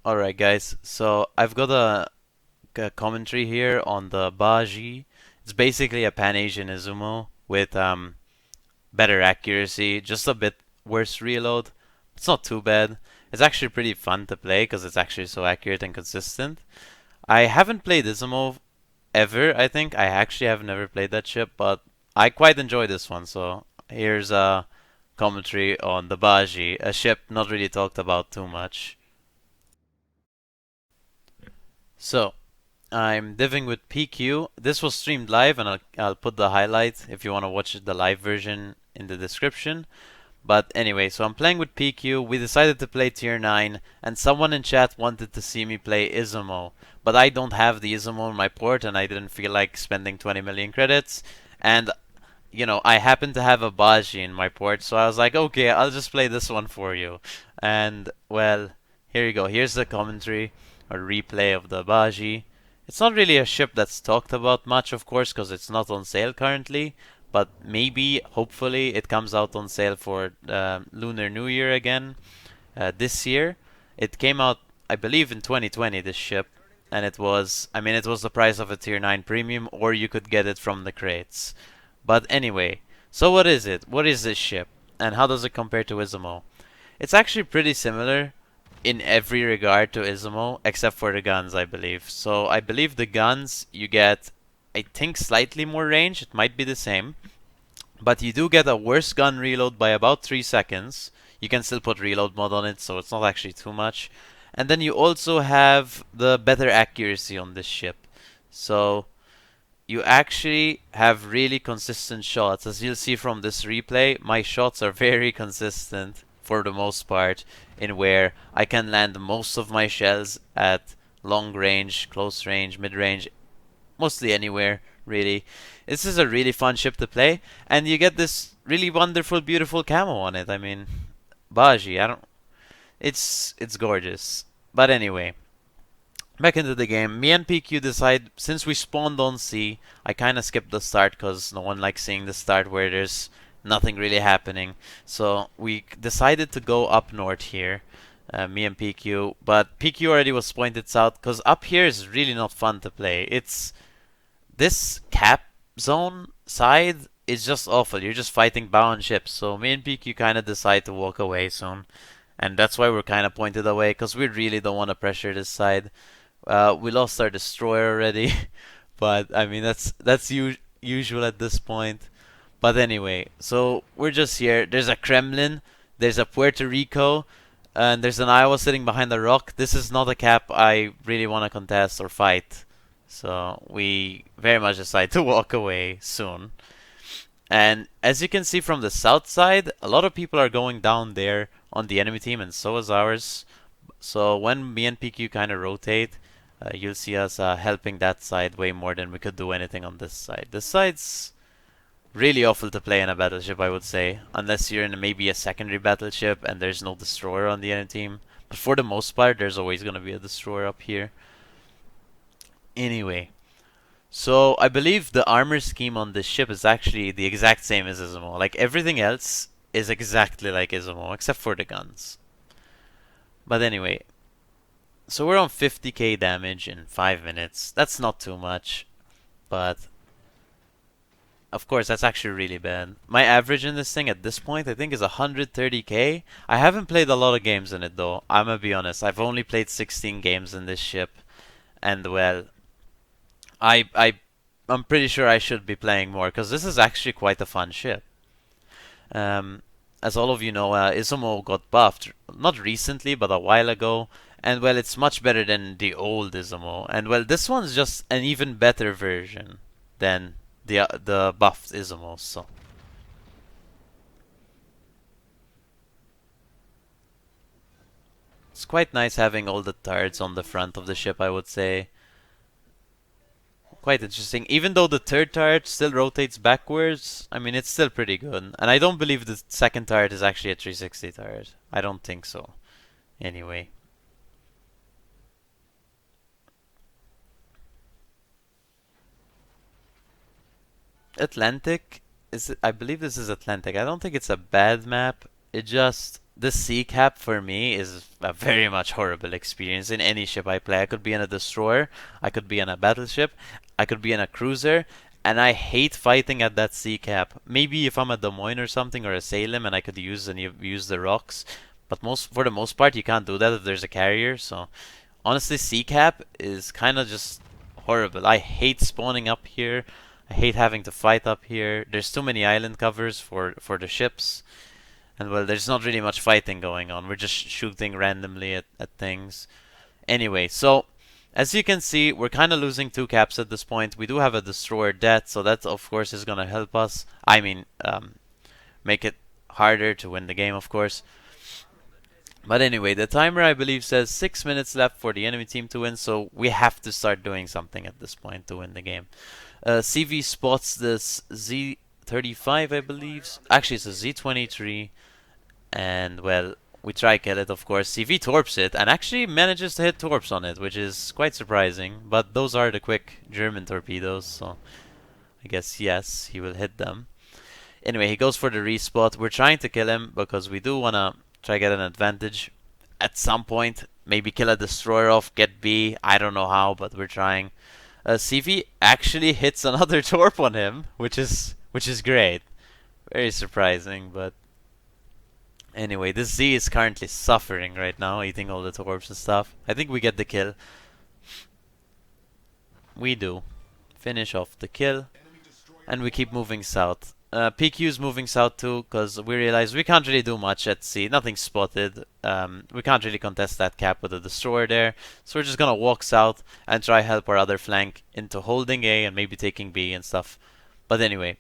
Alright, guys. So I've got a commentary here on the Bajie. It's basically a Pan-Asian Izumo with better accuracy, just a bit worse reload. It's not too bad. It's actually pretty fun to play because it's actually so accurate and consistent. I haven't played Izumo ever, I think. I actually have never played that ship, but I quite enjoy this one. So here's a commentary on the Bajie, a ship not really talked about too much. So, I'm diving with PQ. This was streamed live, and I'll put the highlight if you want to watch the live version in the description. But anyway, so I'm playing with PQ. We decided to play tier 9, and someone in chat wanted to see me play Izumo. But I don't have the Izumo in my port, and I didn't feel like spending 20 million credits. And, I happen to have a Baji in my port, so I was like, okay, I'll just play this one for you. And, well, here you go. Here's the commentary or replay of the Baji. It's not really a ship that's talked about much, of course, because it's not on sale currently. But maybe, hopefully, it comes out on sale for Lunar New Year again this year. It came out, I believe, in 2020, this ship. And it was the price of a Tier 9 Premium, or you could get it from the crates. But anyway, so what is it? What is this ship? And how does it compare to Izumo? It's actually pretty similar in every regard to Izumo, except for the guns, I believe. So I believe the guns you get, I think, slightly more range. It might be the same, but you do get a worse gun reload by about 3 seconds. You can still put reload mod on it, so it's not actually too much. And then you also have the better accuracy on this ship. So you actually have really consistent shots. As you'll see from this replay, my shots are very consistent for the most part, in where I can land most of my shells at long range, close range, mid range, mostly anywhere, really. This is a really fun ship to play, and you get this really wonderful, beautiful camo on it. I mean, Baji, I don't. It's gorgeous. But anyway, back into the game. Me and PQ decide, since we spawned on C, I kind of skipped the start because no one likes seeing the start where there's nothing really happening. So we decided to go up north here, me and PQ. But PQ already was pointed south because up here is really not fun to play. It's this cap zone side is just awful. You're just fighting bound ships. So me and PQ kind of decide to walk away soon. And that's why we're kind of pointed away, because we really don't want to pressure this side. We lost our destroyer already, but I mean that's usual at this point. But anyway, so we're just here. There's a Kremlin, there's a Puerto Rico, and there's an Iowa sitting behind a rock. This is not a cap I really want to contest or fight. So we very much decide to walk away soon. And as you can see from the south side, a lot of people are going down there on the enemy team, and so is ours. So when me and PQ kind of rotate, you'll see us helping that side way more than we could do anything on this side. This side's really awful to play in a battleship, I would say, unless you're in maybe a secondary battleship and there's no destroyer on the enemy team. But for the most part, there's always going to be a destroyer up here. Anyway, so I believe the armor scheme on this ship is actually the exact same as Izumo. Like everything else is exactly like Izumo, except for the guns. But anyway, so we're on 50k damage in 5 minutes. That's not too much, but of course that's actually really bad. My average in this thing at this point I think is 130k. I haven't played a lot of games in it though. I'm gonna be honest. I've only played 16 games in this ship, and well, I'm pretty sure I should be playing more because this is actually quite a fun ship. Um, as all of you know, Izumo got buffed not recently but a while ago, and well, it's much better than the old Izumo. And well, this one's just an even better version than the buffed Izumo. So it's quite nice having all the turrets on the front of the ship, I would say. Quite interesting. Even though the third turret still rotates backwards, I mean, it's still pretty good. And I don't believe the second turret is actually a 360 turret. I don't think so. Anyway. Atlantic? I believe this is Atlantic. I don't think it's a bad map. It just the sea cap for me is a very much horrible experience in any ship I play. I could be in a destroyer, I could be in a battleship, I could be in a cruiser, and I hate fighting at that sea cap. Maybe if I'm a Des Moines or something or a Salem and I could use the rocks, but for the most part you can't do that if there's a carrier. So honestly, sea cap is kind of just horrible. I hate spawning up here. I hate having to fight up here. There's too many island covers for the ships. And well, there's not really much fighting going on. We're just shooting randomly at things. Anyway, so as you can see, we're kind of losing 2 caps at this point. We do have a destroyer debt, so that of course is going to help us. I mean, make it harder to win the game, of course. But anyway, the timer I believe says 6 minutes left for the enemy team to win, so we have to start doing something at this point to win the game. CV spots this Z35, I believe. Actually, it's a Z23. And well, we try kill it, of course. CV torps it and actually manages to hit torps on it, which is quite surprising. But those are the quick German torpedoes, so I guess yes, he will hit them. Anyway, he goes for the respot. We're trying to kill him because we do want to try get an advantage at some point. Maybe kill a destroyer off, get B. I don't know how, but we're trying. CV actually hits another torp on him, which is great. Very surprising, but anyway, this Z is currently suffering right now, eating all the torps and stuff. I think we get the kill. We do. Finish off the kill. And we keep moving south. PQ is moving south too, because we realize we can't really do much at sea. Nothing's spotted. We can't really contest that cap with a destroyer there. So we're just gonna walk south and try help our other flank into holding A and maybe taking B and stuff. But anyway,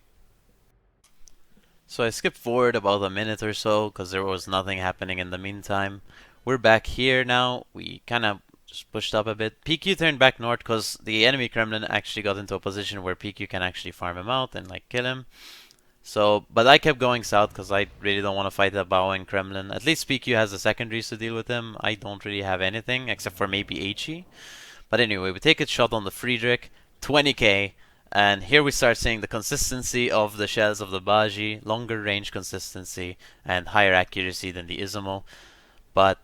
so I skipped forward about a minute or so because there was nothing happening in the meantime. We're back here now. We kind of just pushed up a bit. PQ turned back north because the enemy Kremlin actually got into a position where PQ can actually farm him out and like kill him. So, but I kept going south because I really don't want to fight the Bao and Kremlin. At least PQ has the secondaries to deal with him. I don't really have anything except for maybe HE. But anyway, we take a shot on the Friedrich, 20k. And here we start seeing the consistency of the shells of the Bajie, longer range consistency and higher accuracy than the Izumo. But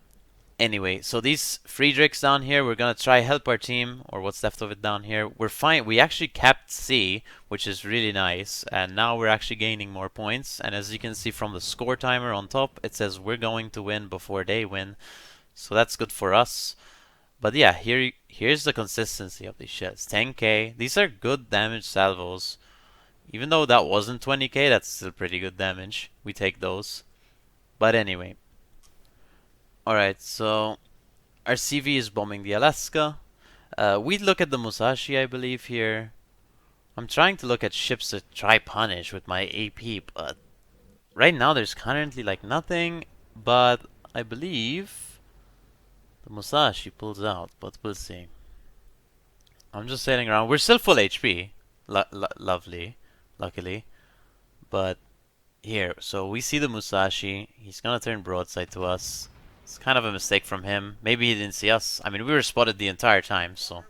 anyway, so these Friedrichs down here, we're gonna try help our team, or what's left of it down here. We're fine. We actually capped C, which is really nice, and now we're actually gaining more points. And as you can see from the score timer on top, it says we're going to win before they win, so that's good for us. But yeah, here's the consistency of these shells. 10k. These are good damage salvos. Even though that wasn't 20k, that's still pretty good damage. We take those. But anyway. Alright, so our CV is bombing the Alaska. We look at the Musashi, I believe, here. I'm trying to look at ships to try punish with my AP, but right now there's currently like nothing. But I believe the Musashi pulls out, but we'll see. I'm just sailing around. We're still full HP. Lovely. Luckily. But here, so we see the Musashi. He's gonna turn broadside to us. It's kind of a mistake from him. Maybe he didn't see us. I mean, we were spotted the entire time, so.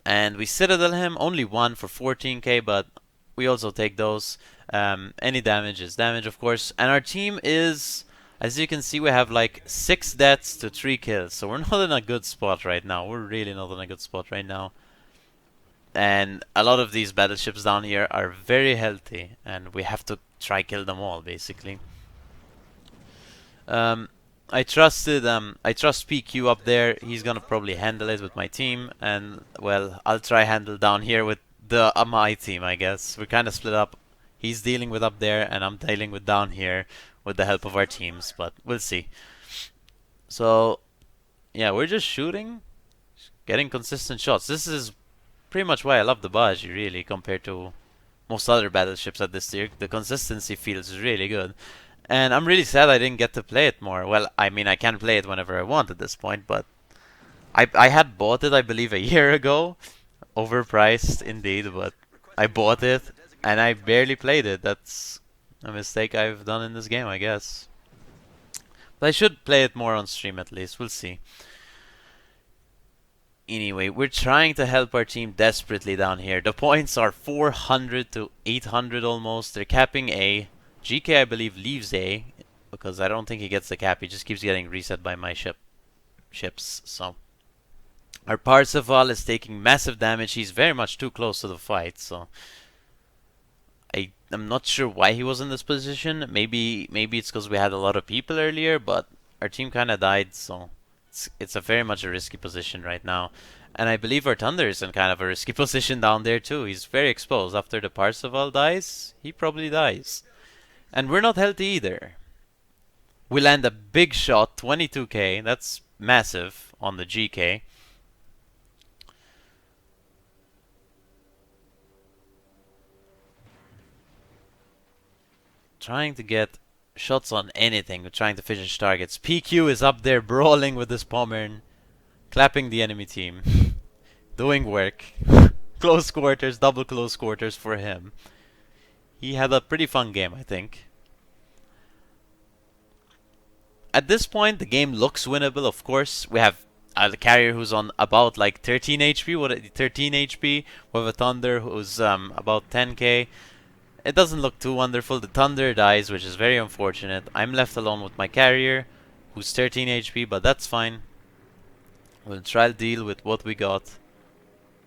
And we citadel him. Only one for 14k, but we also take those. Any damage is damage, of course. And our team is... As you can see, we have like 6 deaths to 3 kills, so we're not in a good spot right now. We're really not in a good spot right now. And a lot of these battleships down here are very healthy, and we have to try kill them all, basically. I trust PQ up there. He's gonna probably handle it with my team, and well, I'll try handle down here with the my team, I guess. We're kind of split up. He's dealing with up there, and I'm dealing with down here with the help of our teams, but we'll see. So, yeah, we're just shooting, getting consistent shots. This is pretty much why I love the Bajie, really, compared to most other battleships at this tier. The consistency feels really good. And I'm really sad I didn't get to play it more. Well, I mean, I can play it whenever I want at this point, but I had bought it, I believe, a year ago. Overpriced, indeed, but I bought it, and I barely played it. That's a mistake I've done in this game, I guess. But I should play it more on stream at least. We'll see. Anyway, we're trying to help our team desperately down here. The points are 400 to 800 almost. They're capping A. GK, I believe, leaves A because I don't think he gets the cap. He just keeps getting reset by my ships. So our Parsifal is taking massive damage. He's very much too close to the fight, so I'm not sure why he was in this position. Maybe it's because we had a lot of people earlier, but our team kind of died, so it's a very much a risky position right now. And I believe our Thunder is in kind of a risky position down there too. He's very exposed. After the Parsifal dies, he probably dies. And we're not healthy either. We land a big shot, 22k. That's massive on the GK. Trying to get shots on anything. We're trying to finish targets. PQ is up there brawling with his Pommern, clapping the enemy team. Doing work. Close quarters, double close quarters for him. He had a pretty fun game, I think. At this point, the game looks winnable, of course. We have a carrier who's on about like 13 HP, 13 HP. We have a Thunder who's about 10k. It doesn't look too wonderful. The Thunder dies, which is very unfortunate. I'm left alone with my carrier, who's 13 HP, but that's fine. We'll try to deal with what we got.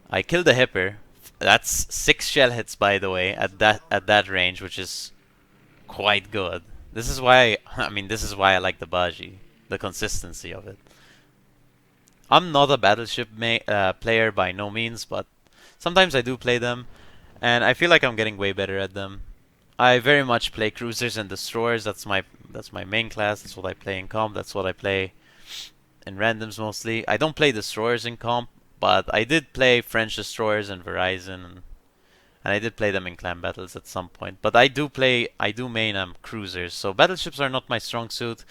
I killed the Hipper. That's 6 shell hits, by the way, at that range, which is quite good. This is why this is why I like the Bajie, the consistency of it. I'm not a Battleship player by no means, but sometimes I do play them, and I feel like I'm getting way better at them. I very much play cruisers and destroyers. That's my main class. That's what I play in comp. That's what I play in randoms mostly. I don't play destroyers in comp, but I did play French destroyers in Verizon, and I did play them in clan battles at some point. But I do main cruisers, so battleships are not my strong suit.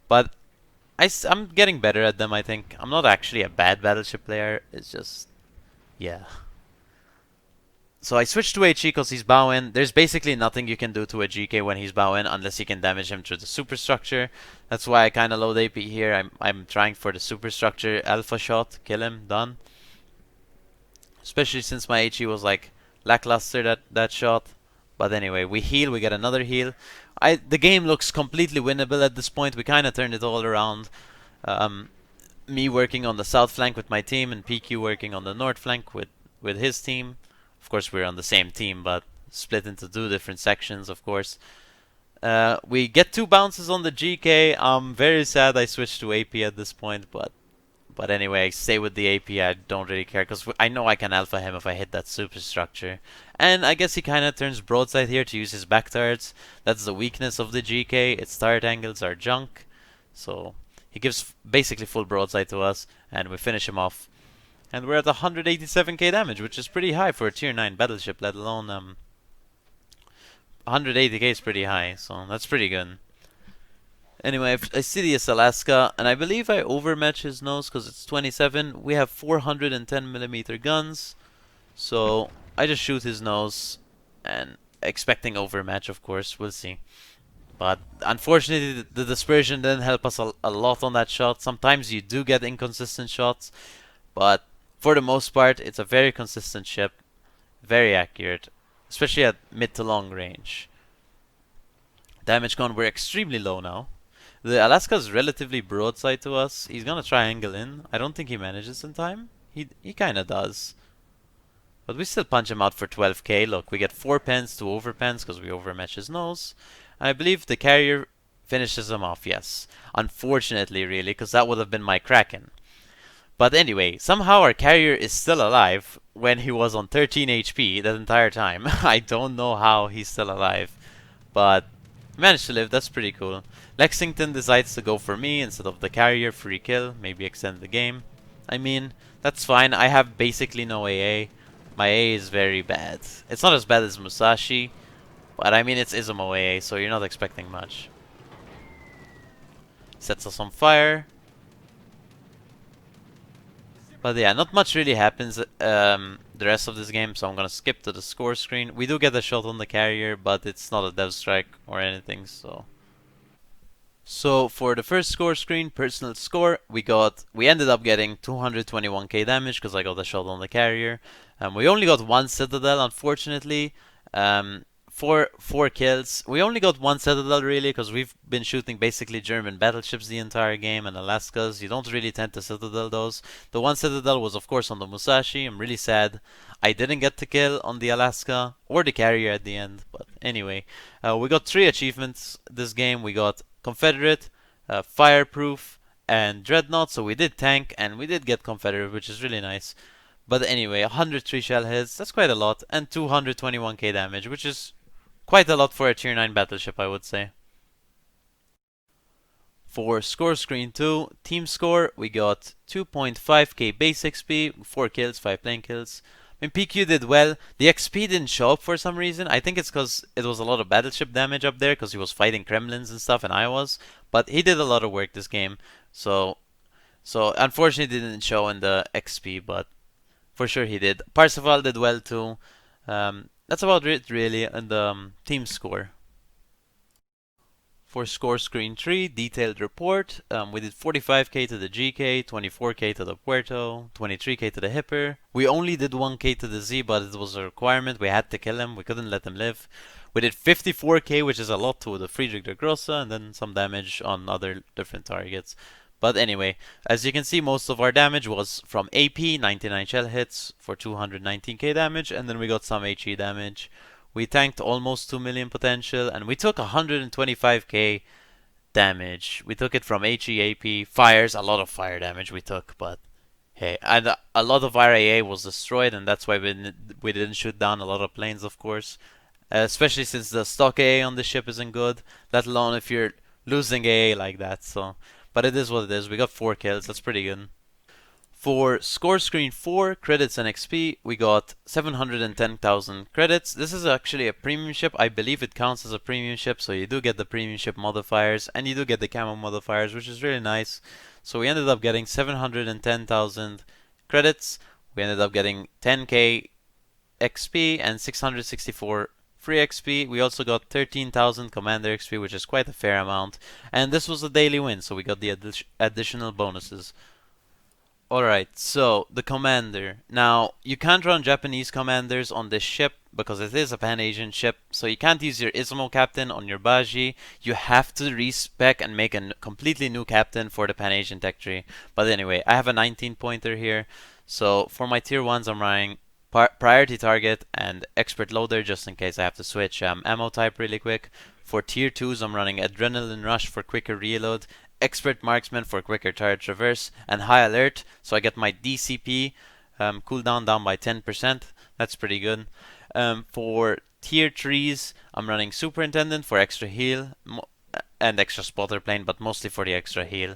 But I'm getting better at them, I think. I'm not actually a bad battleship player. It's just, yeah. So I switched to HE because he's bowing. There's basically nothing you can do to a GK when he's bowing unless you can damage him through the superstructure. That's why I kind of load AP here. I'm trying for the superstructure alpha shot, kill him, done. Especially since my HE was like lackluster that shot. But anyway, we heal, we get another heal. The game looks completely winnable at this point. We kind of turned it all around. Me working on the south flank with my team, and PQ working on the north flank with his team. Of course, we're on the same team, but split into 2 different sections, of course. We get 2 bounces on the GK. I'm very sad I switched to AP at this point, but anyway, I stay with the AP. I don't really care because I know I can alpha him if I hit that superstructure. And I guess he kind of turns broadside here to use his back turrets. That's the weakness of the GK. Its turret angles are junk. So he gives basically full broadside to us, and we finish him off. And we're at 187k damage, which is pretty high for a tier 9 battleship, let alone 180k is pretty high, so that's pretty good. Anyway, I see the Alaska, and I believe I overmatch his nose because it's 27. We have 410mm guns, so I just shoot his nose, and expecting overmatch, of course, we'll see. But unfortunately, the dispersion didn't help us a lot on that shot. Sometimes you do get inconsistent shots, but for the most part, it's a very consistent ship, very accurate, especially at mid to long range. Damage gone, we're extremely low now. The Alaska's relatively broadside to us. He's gonna try angle in. I don't think he manages in time. He kinda does. But we still punch him out for 12k. Look, we get 4 pens to overpens because we overmatch his nose. And I believe the carrier finishes him off, yes. Unfortunately, really, because that would have been my Kraken. But anyway, somehow our carrier is still alive when he was on 13 HP that entire time. I don't know how he's still alive, but managed to live. That's pretty cool. Lexington decides to go for me instead of the carrier. Free kill, maybe extend the game. I mean, that's fine. I have basically no AA. My AA is very bad. It's not as bad as Musashi, but I mean it's Izumo AA, so you're not expecting much. Sets us on fire. But yeah, not much really happens the rest of this game, so I'm gonna skip to the score screen. We do get a shot on the carrier, but it's not a dev strike or anything, so... So for the first score screen, personal score, we ended up getting 221k damage because I got a shot on the carrier. We only got 1 citadel, unfortunately. four kills. We only got one citadel really because we've been shooting basically German battleships the entire game and Alaskas. You don't really tend to citadel those. The one citadel was of course on the Musashi. I'm really sad I didn't get to kill on the Alaska or the carrier at the end. But anyway, we got three achievements this game. We got Confederate, Fireproof, and Dreadnought. So we did tank and we did get Confederate, which is really nice. But anyway, 103 shell hits, that's quite a lot, and 221k damage, which is quite a lot for a tier 9 battleship, I would say. For score screen 2, team score, we got 2.5k base XP, 4 kills, 5 plane kills. I mean, PQ did well. The XP didn't show up for some reason. I think it's because it was a lot of battleship damage up there because he was fighting Kremlins and stuff, and I was. But he did a lot of work this game, so unfortunately it didn't show in the XP, but for sure he did. Parsifal did well too. That's about it really in the team score. For score screen 3, detailed report, we did 45k to the GK, 24k to the Puerto, 23k to the Hipper. We only did 1k to the Z, but it was a requirement. We had to kill him. We couldn't let him live. We did 54k, which is a lot to the Friedrich der Grosse, and then some damage on other different targets. But anyway, as you can see, most of our damage was from AP, 99 shell hits for 219k damage, and then we got some HE damage. We tanked almost 2 million potential, and we took 125k damage. We took it from HE, AP, fires, a lot of fire damage we took, but hey, and a lot of our AA was destroyed, and that's why we didn't shoot down a lot of planes, of course. Especially since the stock AA on the ship isn't good, let alone if you're losing AA like that, so. But it is what it is. We got 4 kills, that's pretty good. For score screen 4, credits and XP, we got 710,000 credits. This is actually a premium ship. I believe it counts as a premium ship, so you do get the premium ship modifiers, and you do get the camo modifiers, which is really nice. So we ended up getting 710,000 credits. We ended up getting 10k XP and 664 free XP. We also got 13,000 commander XP, which is quite a fair amount. And this was a daily win, so we got the additional bonuses. Alright, so the commander. Now, you can't run Japanese commanders on this ship because it is a Pan-Asian ship, so you can't use your Izumo captain on your Bajie. You have to respec and make a completely new captain for the Pan-Asian tech tree. But anyway, I have a 19 pointer here. So for my tier 1s, I'm running priority target and expert loader just in case I have to switch ammo type really quick. For tier 2s, I'm running adrenaline rush for quicker reload, expert marksman for quicker turret traverse, and high alert, so I get my DCP cooldown down by 10%. That's pretty good. For tier 3s, I'm running superintendent for extra heal and extra spotter plane, but mostly for the extra heal.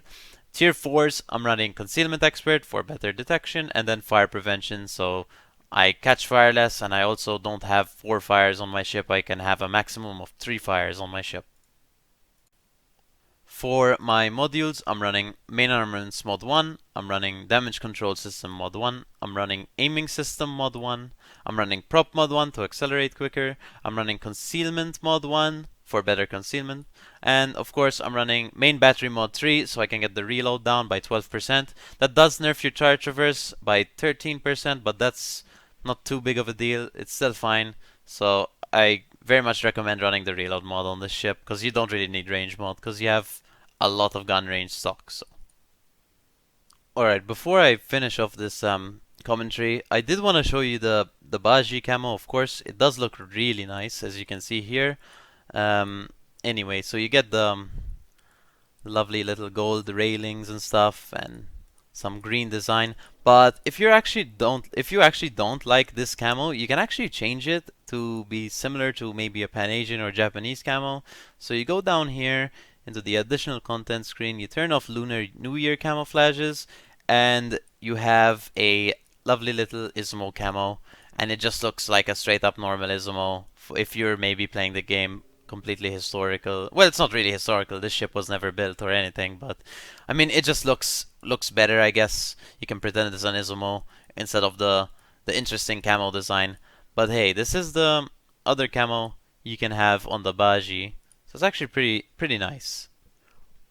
Tier 4s, I'm running concealment expert for better detection, and then fire prevention, so I catch fire less, and I also don't have 4 fires on my ship. I can have a maximum of 3 fires on my ship. For my modules, I'm running main armaments mod 1, I'm running damage control system mod 1, I'm running aiming system mod 1, I'm running prop mod 1 to accelerate quicker, I'm running concealment mod 1 for better concealment, and of course I'm running main battery mod 3 so I can get the reload down by 12%. That does nerf your turret traverse by 13%, but that's not too big of a deal, it's still fine, so I very much recommend running the reload mod on this ship because you don't really need range mod because you have a lot of gun range stock. So, alright, before I finish off this commentary, I did want to show you the Bajie camo. Of course, it does look really nice as you can see here. Anyway, so you get the lovely little gold railings and stuff and some green design. But if you actually don't like this camo, you can actually change it to be similar to maybe a Pan-Asian or Japanese camo. So you go down here into the additional content screen, you turn off Lunar New Year camouflages, and you have a lovely little Izumo camo, and it just looks like a straight up normal Izumo if you're maybe playing the game completely historical. Well, it's not really historical, this ship was never built or anything, but I mean it just looks better, I guess. You can pretend it's an Izumo instead of the interesting camo design. But hey, this is the other camo you can have on the Bajie. So it's actually pretty nice.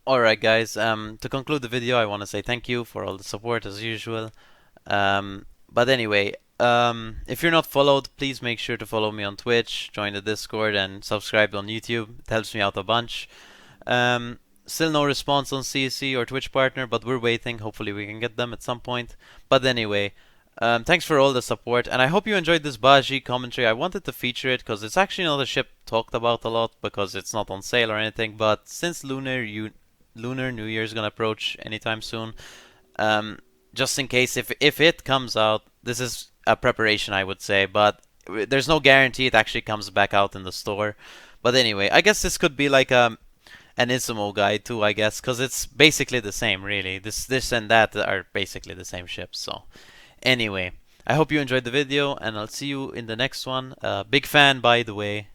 Alright guys, to conclude the video I want to say thank you for all the support as usual. But anyway, If you're not followed, please make sure to follow me on Twitch, join the Discord, and subscribe on YouTube. It helps me out a bunch. Um, Still no response on CC or Twitch partner, but we're waiting. Hopefully, we can get them at some point. But anyway, thanks for all the support, and I hope you enjoyed this Bajie commentary. I wanted to feature it because it's actually not a ship talked about a lot because it's not on sale or anything. But since Lunar New Year is gonna approach anytime soon, um, just in case if it comes out, this is a preparation, I would say. But there's no guarantee it actually comes back out in the store. But anyway, I guess this could be like an Izumo guide too, I guess, because it's basically the same, really. This and that are basically the same ships. So anyway, I hope you enjoyed the video, and I'll see you in the next one. Big fan, by the way.